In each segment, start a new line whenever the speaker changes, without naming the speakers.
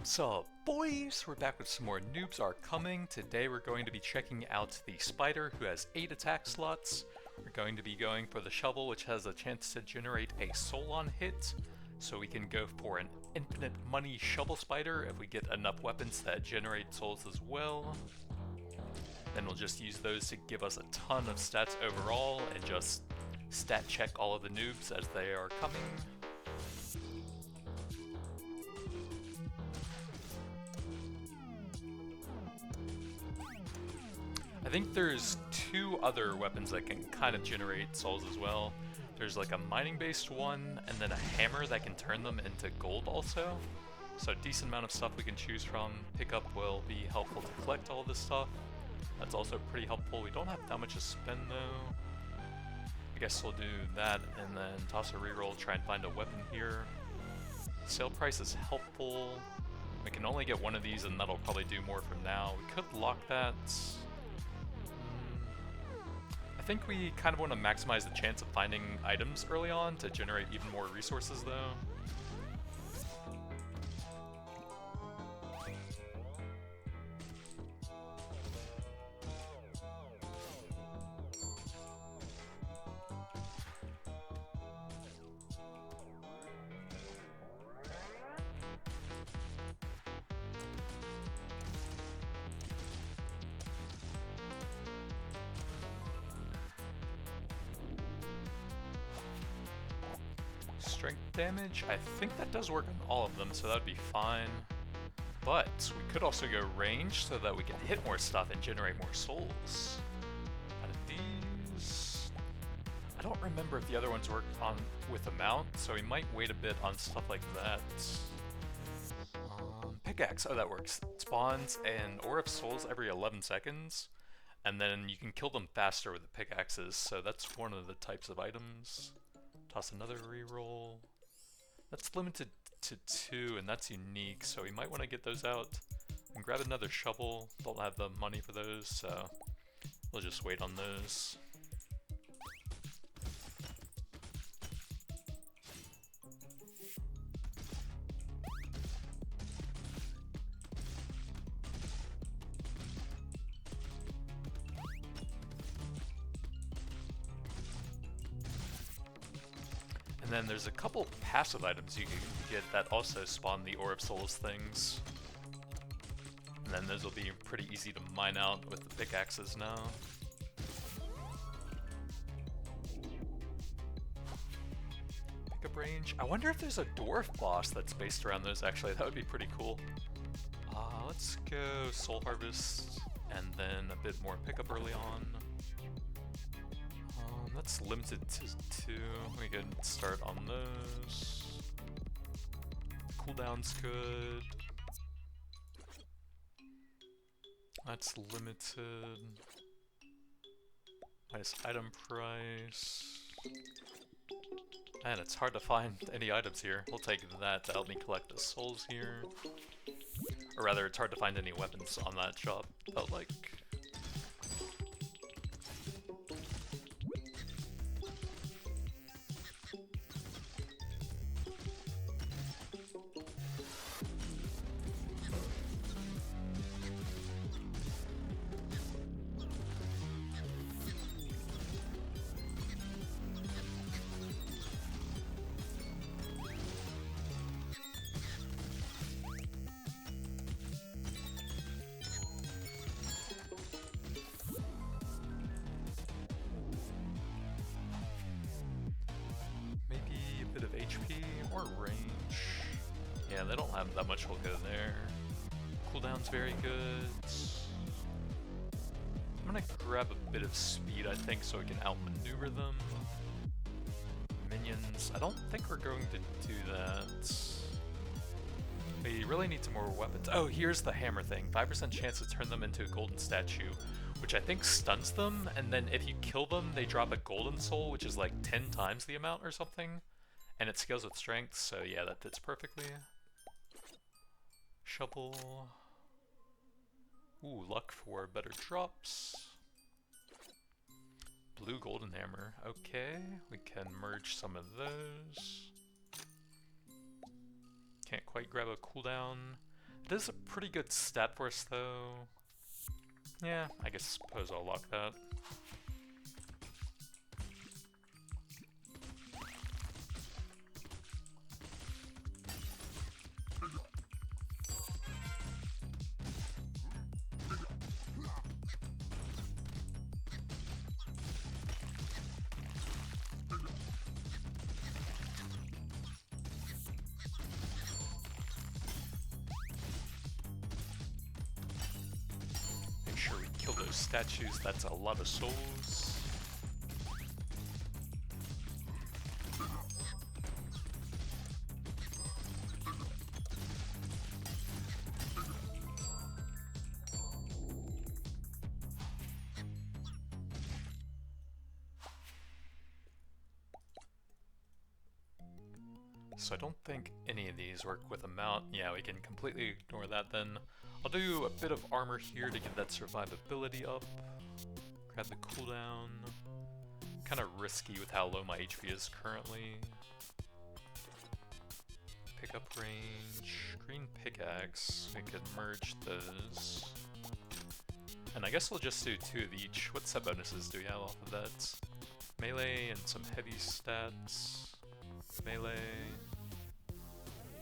So, boys, we're back with some more Noobs Are Coming. Today we're going to be checking out the spider who has 8 attack slots. We're going to be going for the shovel, which has a chance to generate a soul on hit. So we can go for an infinite money shovel spider if we get enough weapons that generate souls as well. Then we'll just use those to give us a ton of stats overall and just stat check all of the noobs as they are coming. I think there's 2 other weapons that can kind of generate souls as well. There's like a mining based one and then a hammer that can turn them into gold also. So a decent amount of stuff we can choose from. Pickup will be helpful to collect all this stuff. That's also pretty helpful. We don't have that much to spend though. I guess we'll do that and then toss a reroll, try and find a weapon here. Sale price is helpful. We can only get one of these and that'll probably do more from now. We could lock that. I think we kind of want to maximize the chance of finding items early on to generate even more resources though. Strength damage, I think that does work on all of them, so that would be fine. But we could also go range so that we can hit more stuff and generate more souls. Out of these, I don't remember if the other ones work on with amount, so we might wait a bit on stuff like that. Pickaxe, oh that works. It spawns an ore of souls every 11 seconds, and then you can kill them faster with the pickaxes, so that's one of the types of items. Toss another reroll. That's limited to 2 and that's unique, so we might want to get those out. And grab another shovel. Don't have the money for those, so we'll just wait on those. And then there's a couple passive items you can get that also spawn the Ore of Souls things. And then those will be pretty easy to mine out with the pickaxes now. Pickup range. I wonder if there's a dwarf boss that's based around those actually, that would be pretty cool. Let's go Soul Harvest and then a bit more pickup early on. That's limited to 2. We can start on those. Cooldown's good. That's limited. Nice item price. Man, it's hard to find any items here. We'll take that to help me collect the souls here. Or rather, it's hard to find any weapons on that shop, felt like. Bit of HP or range. Yeah, they don't have that much will go there. Cooldown's very good. I'm gonna grab a bit of speed, I think, so we can outmaneuver them. Minions, I don't think we're going to do that. We really need some more weapons. Oh, here's the hammer thing. 5% chance to turn them into a golden statue, which I think stuns them, and then if you kill them, they drop a golden soul, which is like 10 times the amount or something. And it scales with strength, so yeah, that fits perfectly. Shovel. Ooh, luck for better drops. Blue golden hammer. Okay, we can merge some of those. Can't quite grab a cooldown. It is a pretty good stat for us though. Yeah, I suppose I'll lock that. Make sure we kill those statues, that's a lot of souls. So I don't think any of these work with a mount. Yeah, we can completely ignore that then. I'll do a bit of armor here to get that survivability up. Grab the cooldown. Kind of risky with how low my HP is currently. Pickup range. Green pickaxe. We could merge those. And I guess we'll just do 2 of each. What set bonuses do we have off of that? Melee and some heavy stats. Melee.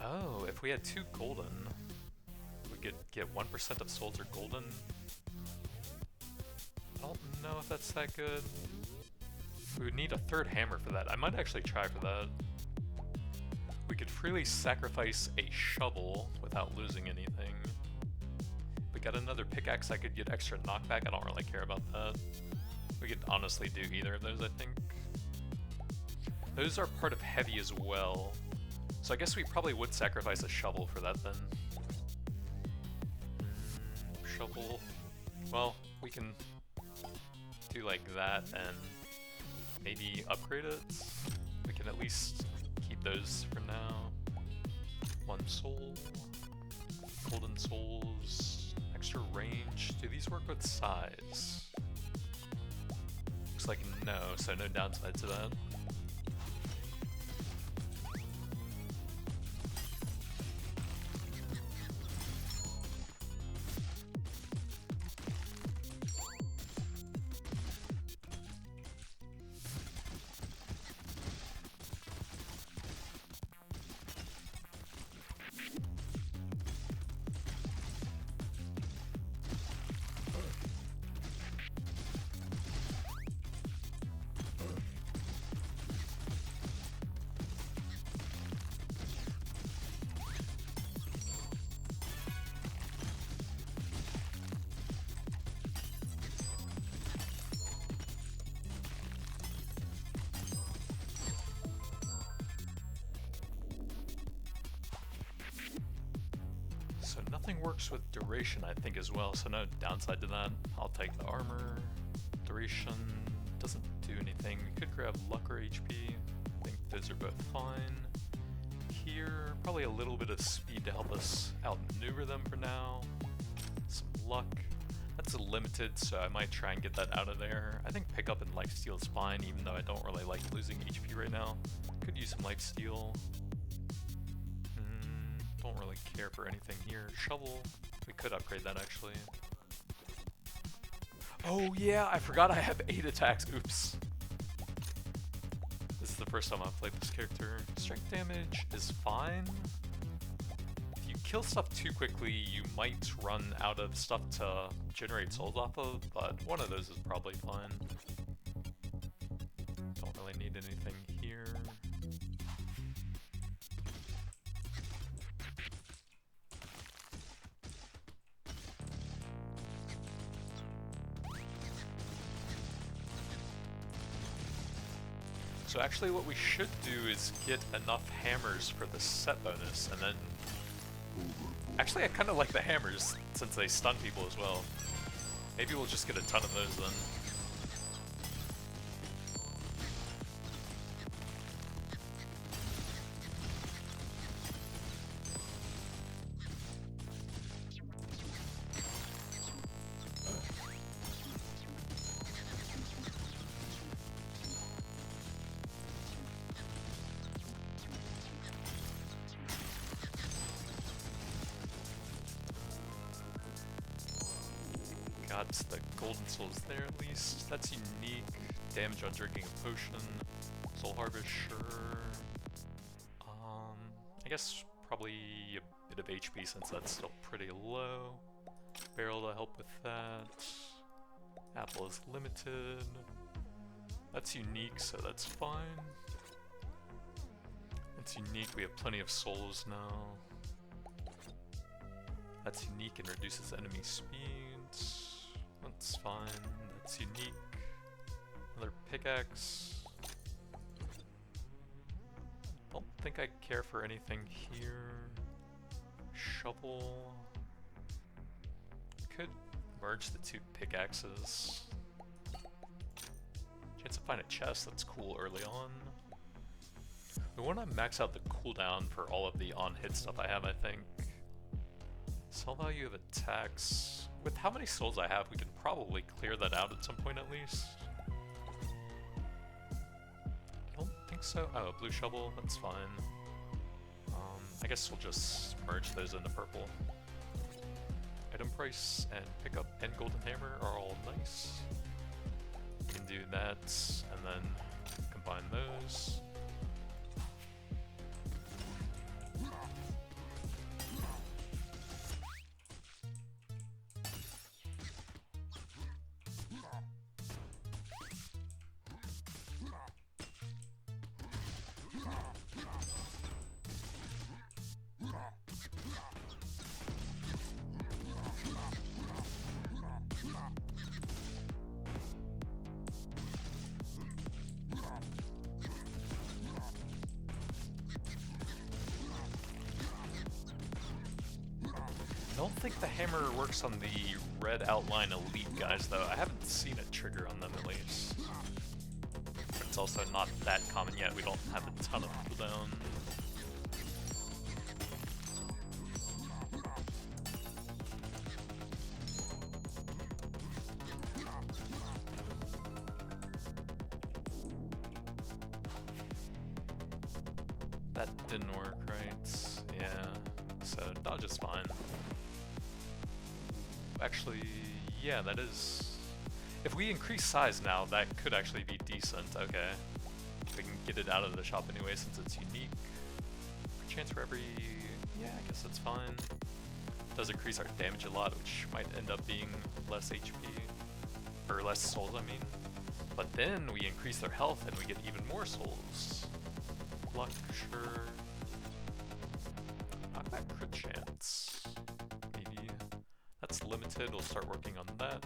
Oh, if we had 2 golden, we could get 1% of souls or golden. I don't know if that's that good. We would need a 3rd hammer for that. I might actually try for that. We could freely sacrifice a shovel without losing anything. We got another pickaxe, I could get extra knockback. I don't really care about that. We could honestly do either of those, I think. Those are part of heavy as well. So I guess we probably would sacrifice a shovel for that then. Shovel. Well, we can do like that and maybe upgrade it. We can at least keep those for now. 1 soul. Golden souls. Extra range. Do these work with size? Looks like no, so no downside to that. So nothing works with duration, I think, as well, so no downside to that. I'll take the armor. Duration doesn't do anything. We could grab luck or HP. I think those are both fine. Here, probably a little bit of speed to help us outmaneuver them for now. Some luck. That's limited, so I might try and get that out of there. I think pickup and lifesteal is fine, even though I don't really like losing HP right now. Could use some lifesteal. Don't really care for anything here. Shovel. We could upgrade that actually. Oh yeah, I forgot I have 8 attacks. Oops. This is the first time I've played this character. Strength damage is fine. If you kill stuff too quickly, you might run out of stuff to generate souls off of, but one of those is probably fine. Don't really need anything here. So actually what we should do is get enough hammers for the set bonus, and then... Actually I kind of like the hammers, since they stun people as well. Maybe we'll just get a ton of those then. got the golden souls there at least. That's unique. Damage on drinking a potion. Soul harvest, sure. I guess probably a bit of HP since that's still pretty low. Barrel to help with that. Apple is limited. That's unique, so that's fine. It's unique, we have plenty of souls now. That's unique and reduces enemy speed. That's fine, that's unique. Another pickaxe. Don't think I care for anything here. Shovel. Could merge the two pickaxes. Chance to find a chest, that's cool early on. We want to max out the cooldown for all of the on-hit stuff I have, I think. Sell value of attacks. With how many souls I have, we can probably clear that out at some point at least. I don't think so. Oh, blue shovel, that's fine. I guess we'll just merge those into purple. Item price and pickup and golden hammer are all nice. We can do that and then combine those. I don't think the hammer works on the red outline elite guys though. I haven't seen a trigger on them at least. But it's also not that common yet. We don't have a ton of cooldown. That didn't work, right? Yeah. So dodge is fine. Actually, yeah, that is... If we increase size now, that could actually be decent. Okay. We can get it out of the shop anyway since it's unique. Chance for every... Yeah, I guess that's fine. Does increase our damage a lot, which might end up being less HP. Or less souls, I mean. But then we increase their health and we get even more souls. Luck, sure. Knockback crit chance. Maybe. That's limited, we'll start working on that.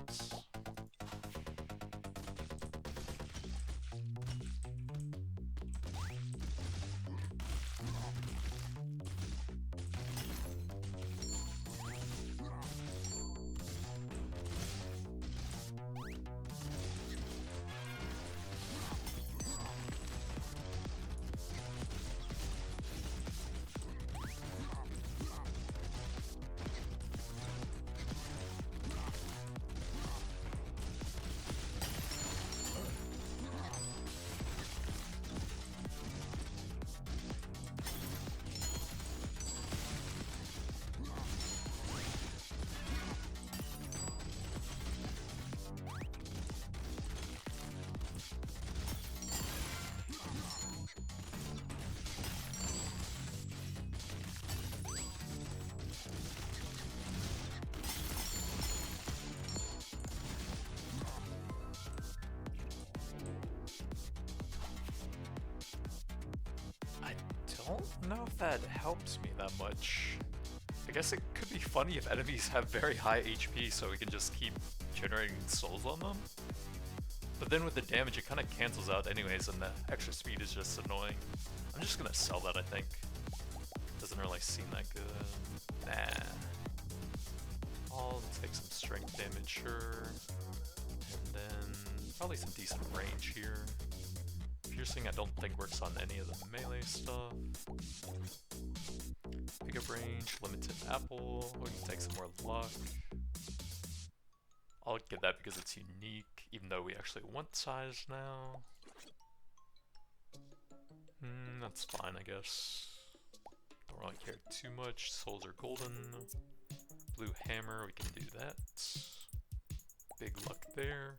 I don't know if that helps me that much. I guess it could be funny if enemies have very high HP so we can just keep generating souls on them. But then with the damage it kind of cancels out anyways and the extra speed is just annoying. I'm just gonna sell that, I think. Doesn't really seem that good. Nah. I'll take some strength damage, sure. And then probably some decent range here. Piercing I don't think works on any of the melee stuff. Pickup range, limited apple, we can take some more luck. I'll get that because it's unique, even though we actually want size now. That's fine, I guess. Don't really care too much. Souls are golden. Blue hammer, we can do that. big luck there.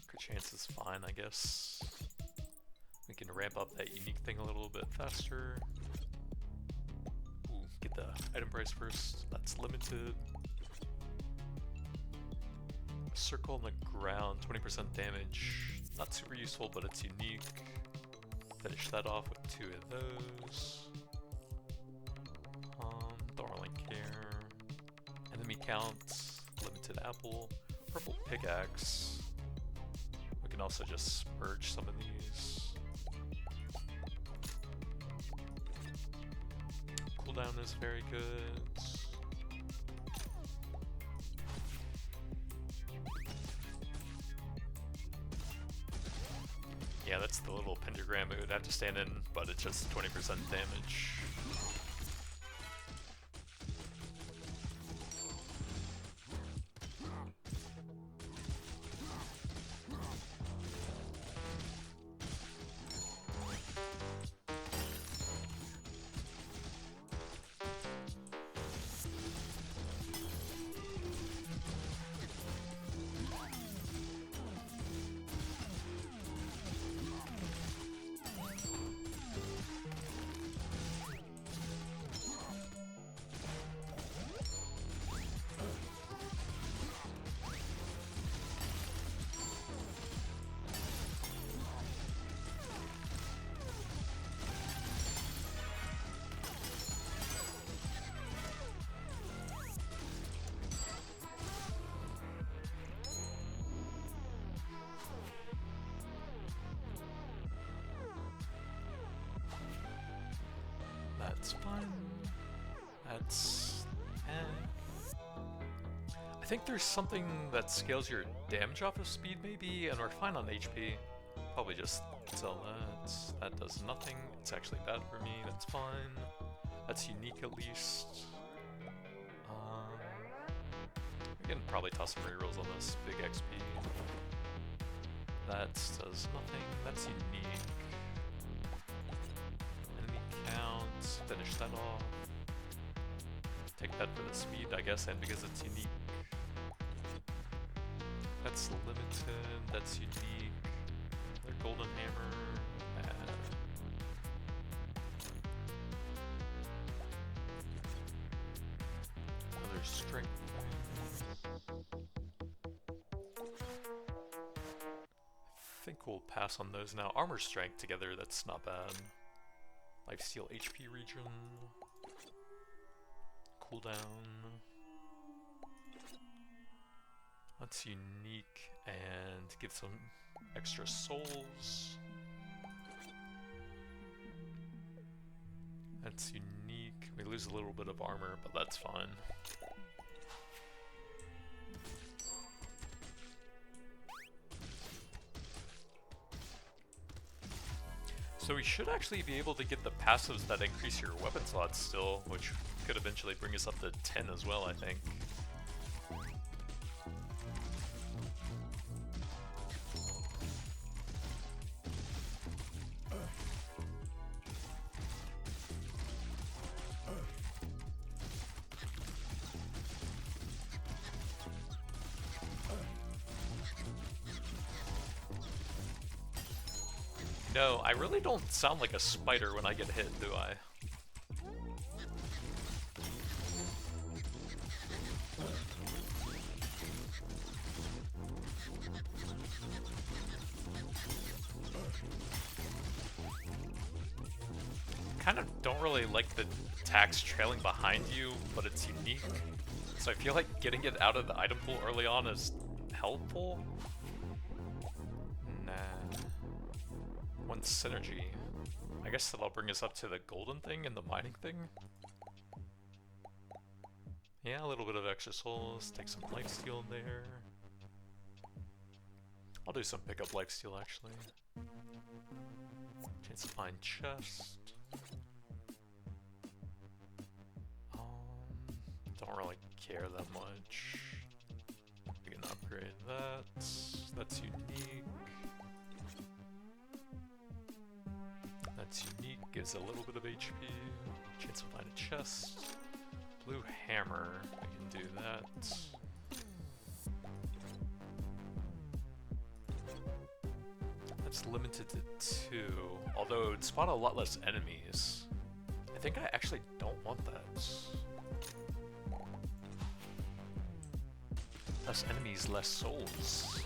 Crit chance is fine, I guess. We can ramp up that unique thing a little bit faster. Ooh, get the item price first. That's limited. Circle on the ground, 20% damage. Not super useful, but it's unique. Finish that off with 2 of those. Don't really care. Enemy count, limited apple, purple pickaxe. We can also just merge some of these. Cooldown is very good. Yeah, that's the little pentagram it would have to stand in, but it's just 20% damage. That's fine. That's... I think there's something that scales your damage off of speed maybe, and we're fine on HP. Probably just sell that. That does nothing. It's actually bad for me. That's fine. That's unique at least. We can probably toss some rerolls on this big XP. That does nothing. That's unique. Enemy count. Finish that off. Take that for the speed, I guess, and because it's unique. That's limited. That's unique. Their golden hammer. Another strength. I think we'll pass on those now. Armor strength together, that's not bad. Lifesteal HP regen. Cooldown. That's unique and give some extra souls. That's unique. We lose a little bit of armor, but that's fine. So we should actually be able to get the passives that increase your weapon slots still, which could eventually bring us up to 10 as well, I think. No, I really don't sound like a spider when I get hit, do I? Kind of don't really like the attacks trailing behind you, but it's unique. So I feel like getting it out of the item pool early on is helpful. Nah. One synergy. I guess that'll bring us up to the golden thing and the mining thing. Yeah, a little bit of extra souls. Take some lifesteal in there. I'll do some pickup lifesteal actually. Chance to find chest. Don't really care that much. We can upgrade that. That's unique. That's unique, gives a little bit of HP. Chance to find a chest. blue hammer, I can do that. That's limited to 2, although it would spawn a lot less enemies. I think I actually don't want that. Less enemies, less souls.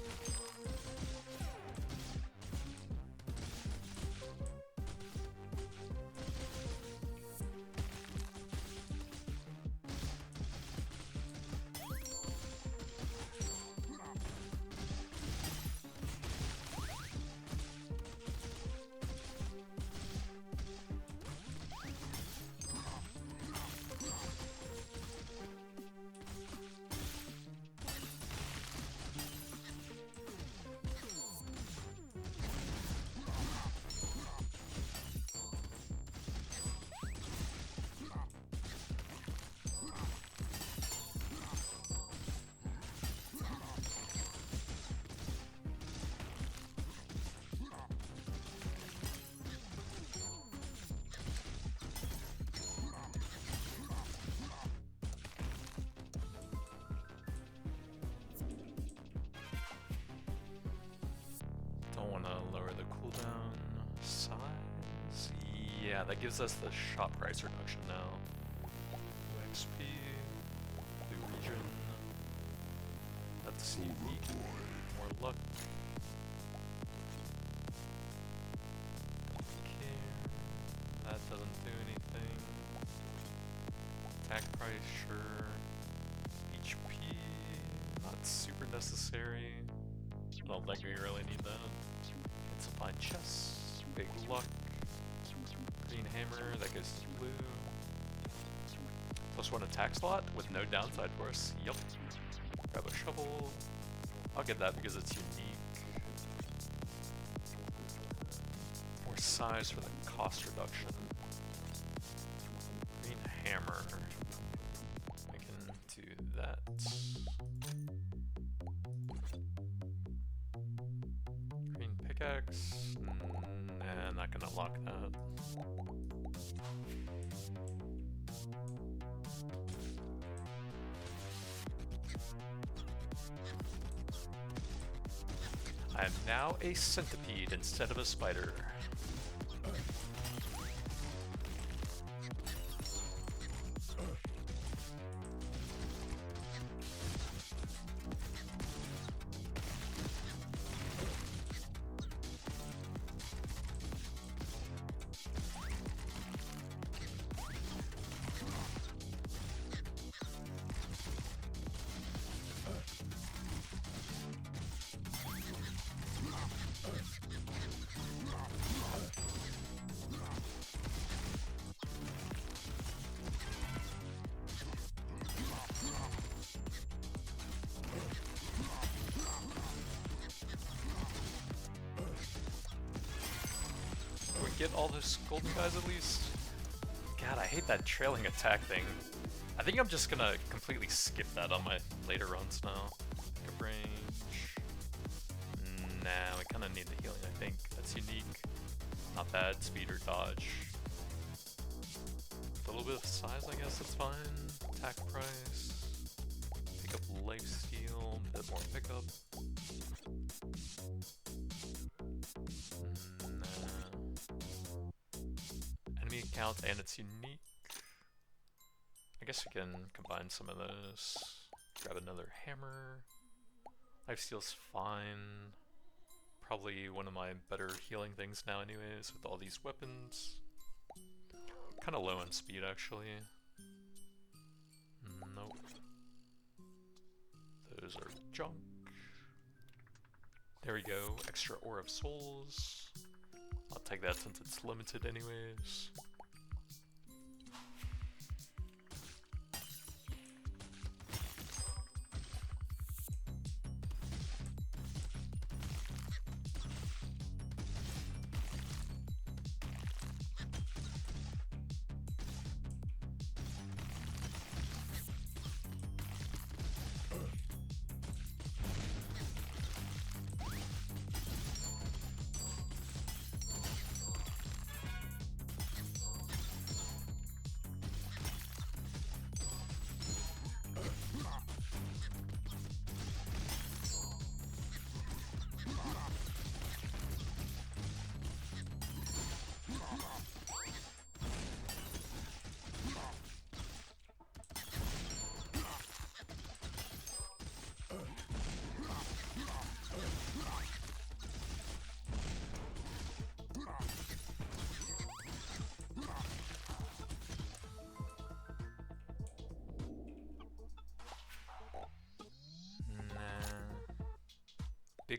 Don't want to lower the cooldown size. Yeah, that gives us the shot price reduction now. New XP, new region. That's unique. More luck. Okay, that doesn't do anything. Attack price, sure. HP, not super necessary. I don't think we really need that. It's a fine chest, big luck, green hammer, that goes to blue. +1 attack slot with no downside for us. Yup. Grab a shovel. I'll get that because it's unique. More size for the cost reduction. Green hammer. I can do that. Pickaxe? Nah, not gonna lock that. I am now a centipede instead of a spider. Get all those golden guys at least? God, I hate that trailing attack thing. I think I'm just gonna completely skip that on my later runs now. Good range. Nah, we kinda need the healing, I think. That's unique. Not bad. Speed or dodge. A little bit of size, I guess that's fine. Attack price. Pick up lifesteal, a bit more pickup. Count and it's unique. I guess we can combine some of those. Grab another hammer. Lifesteal's fine. Probably one of my better healing things now anyways with all these weapons. Kinda low on speed actually. Nope. Those are junk. There we go. Extra Ore of Souls. I'll take that since it's limited anyways.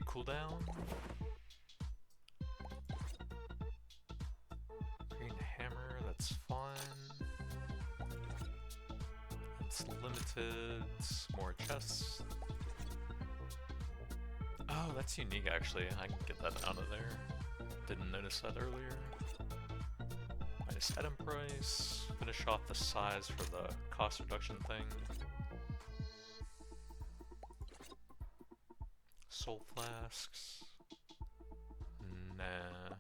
big cooldown. Green hammer, that's fine. It's limited. More chests. Oh, that's unique actually. I can get that out of there. Didn't notice that earlier. Minus item price. Finish off the size for the cost reduction thing. Soul flasks. Nah.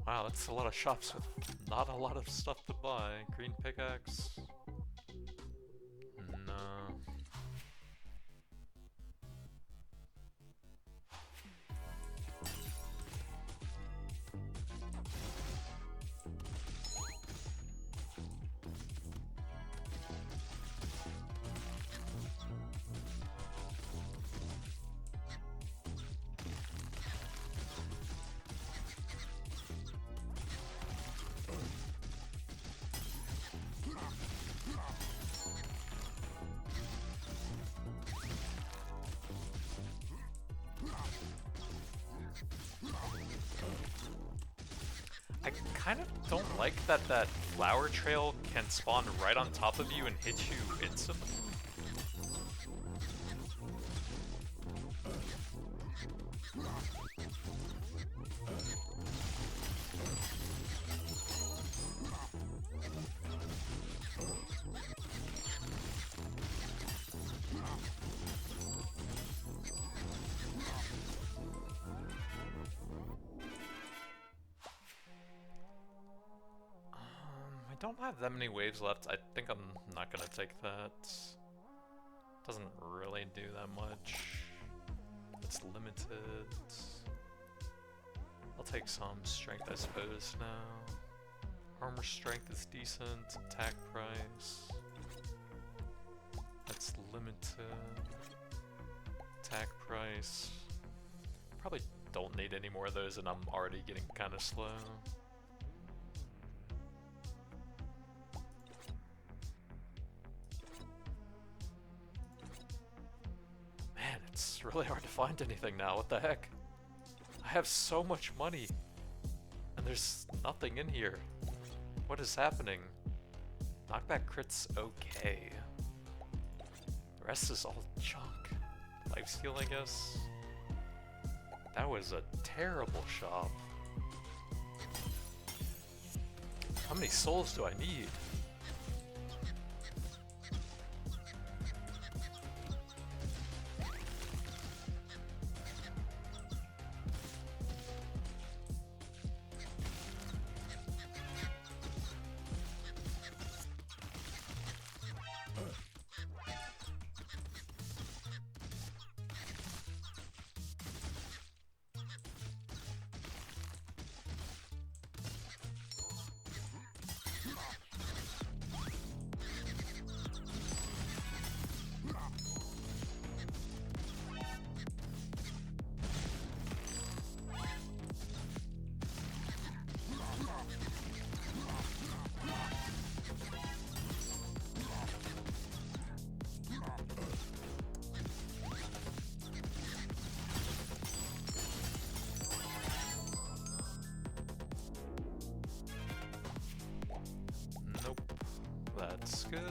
Wow, that's a lot of shops with not a lot of stuff to buy. Green pickaxe. No. I kind of don't like that that flower trail can spawn right on top of you and hit you instantly. I don't have that many waves left. I think I'm not gonna take that. Doesn't really do that much. It's limited. I'll take some strength, I suppose, now. Armor strength is decent. Attack price. That's limited. Attack price. Probably don't need any more of those, and I'm already getting kind of slow. It's really hard to find anything now, what the heck? I have so much money, and there's nothing in here. What is happening? Knockback crit's okay. The rest is all junk. Lifesteal, I guess? That was a terrible shop. How many souls do I need? That's good.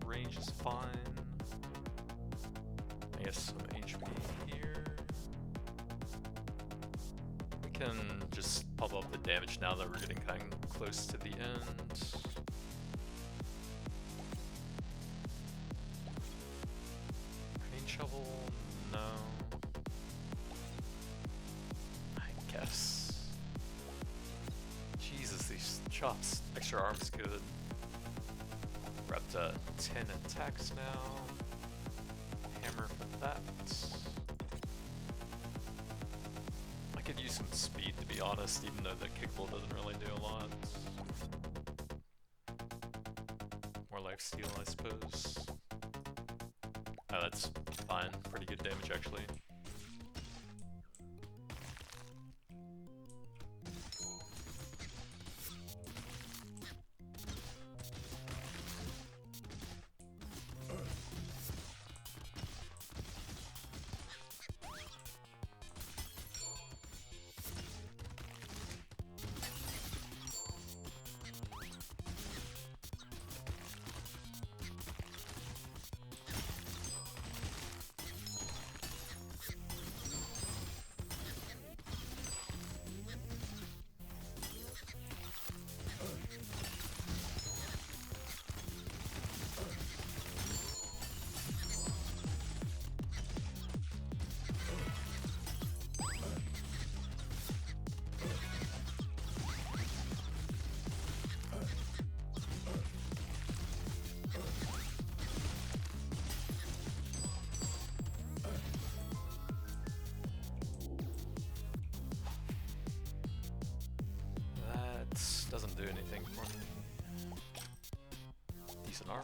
Range is fine. I guess some HP here. We can just pump up the damage now that we're getting kind of close to the end. Green shovel? No. I guess. Jesus, these chops. Extra arm's good. We're up to 10 attacks now. Hammer for that. I could use some speed, to be honest, even though the kickball doesn't really do a lot. More lifesteal, I suppose. Oh, that's fine. Pretty good damage, actually. do anything for me. Decent armor.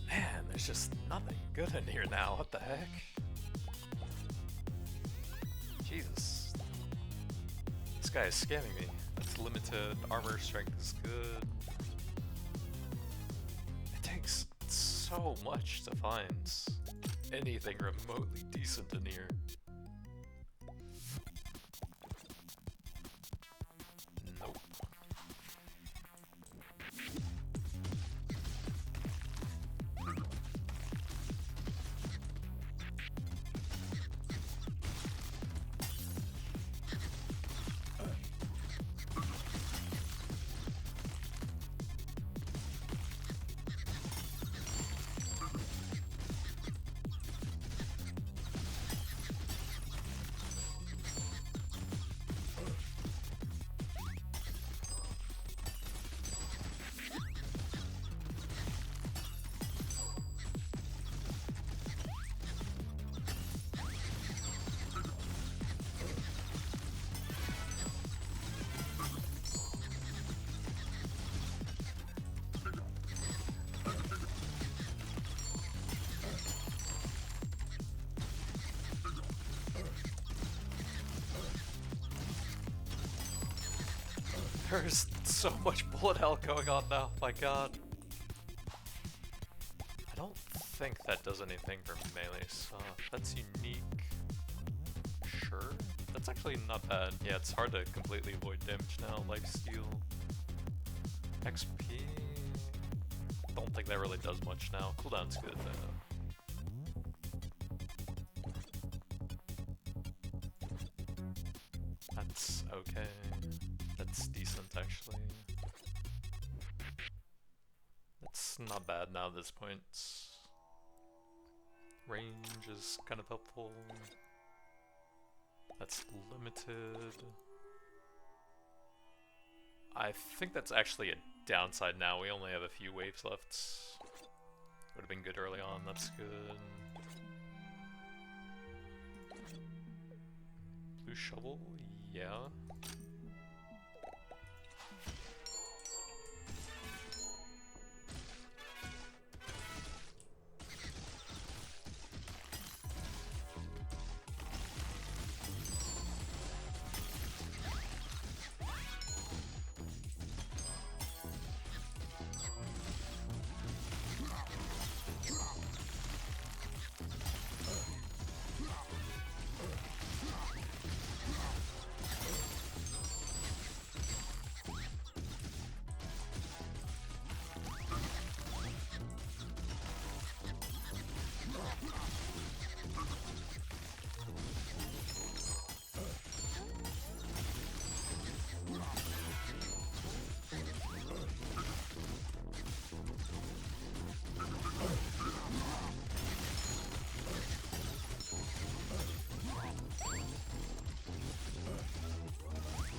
Man, there's just nothing good in here now. What the heck? Jesus. This guy is scamming me. That's limited. Armor strength is good. It takes so much to find anything remotely decent in here. Nope. There's so much bullet hell going on now, my god. I don't think that does anything for melee stuff. That's unique. Sure. That's actually not bad. Yeah, it's hard to completely avoid damage now. Lifesteal. XP. Don't think that really does much now. Cooldown's good though. That's okay. That's decent actually. That's not bad now at this point. Range is kind of helpful. That's limited. I think that's actually a downside now. We only have a few waves left. Would have been good early on, that's good. Blue shovel, yeah.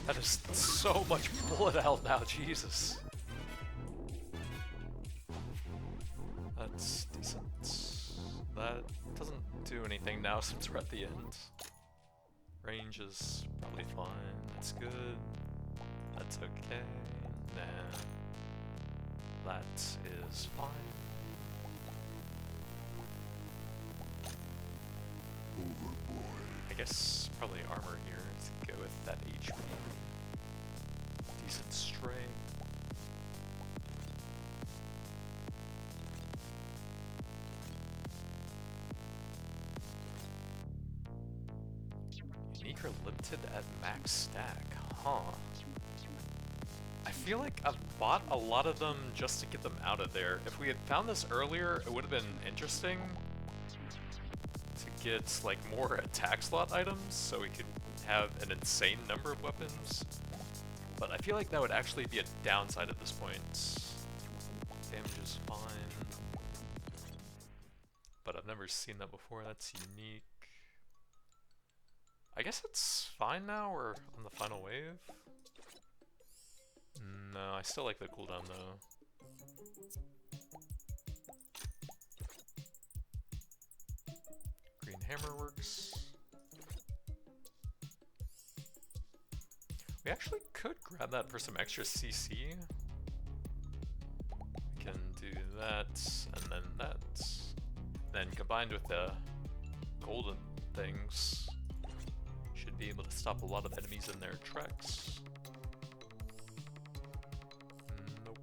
That is so much bullet hell now, Jesus. That's decent. That doesn't do anything now since we're at the end. Range is probably fine. That's good. That's okay. Nah. That is fine. I guess probably armor here to go with that HP. Decent strength. Unique or limited at max stack, huh? I feel like I've bought a lot of them just to get them out of there. If we had found this earlier, it would have been interesting to get like more attack slot items so we could have an insane number of weapons. But I feel like that would actually be a downside at this point. Damage is fine. But I've never seen that before, that's unique. I guess it's fine now, we're on the final wave. No, I still like the cooldown though. hammer works. We actually could grab that for some extra CC. We can do that, and then that. Then combined with the golden things, should be able to stop a lot of enemies in their tracks. Nope.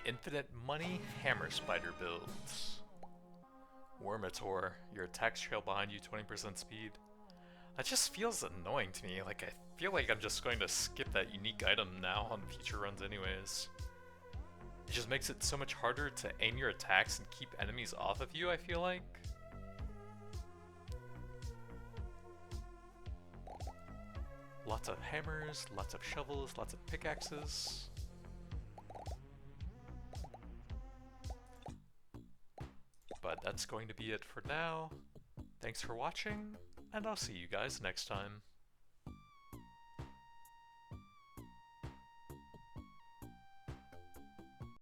Infinite money hammer spider builds. Wormator, your attacks trail behind you 20% speed. That just feels annoying to me. Like, I feel like I'm just going to skip that unique item now on future runs anyways. It just makes it so much harder to aim your attacks and keep enemies off of you, I feel like. Lots of hammers, lots of shovels, lots of pickaxes. But that's going to be it for now. Thanks for watching, and I'll see you guys next time.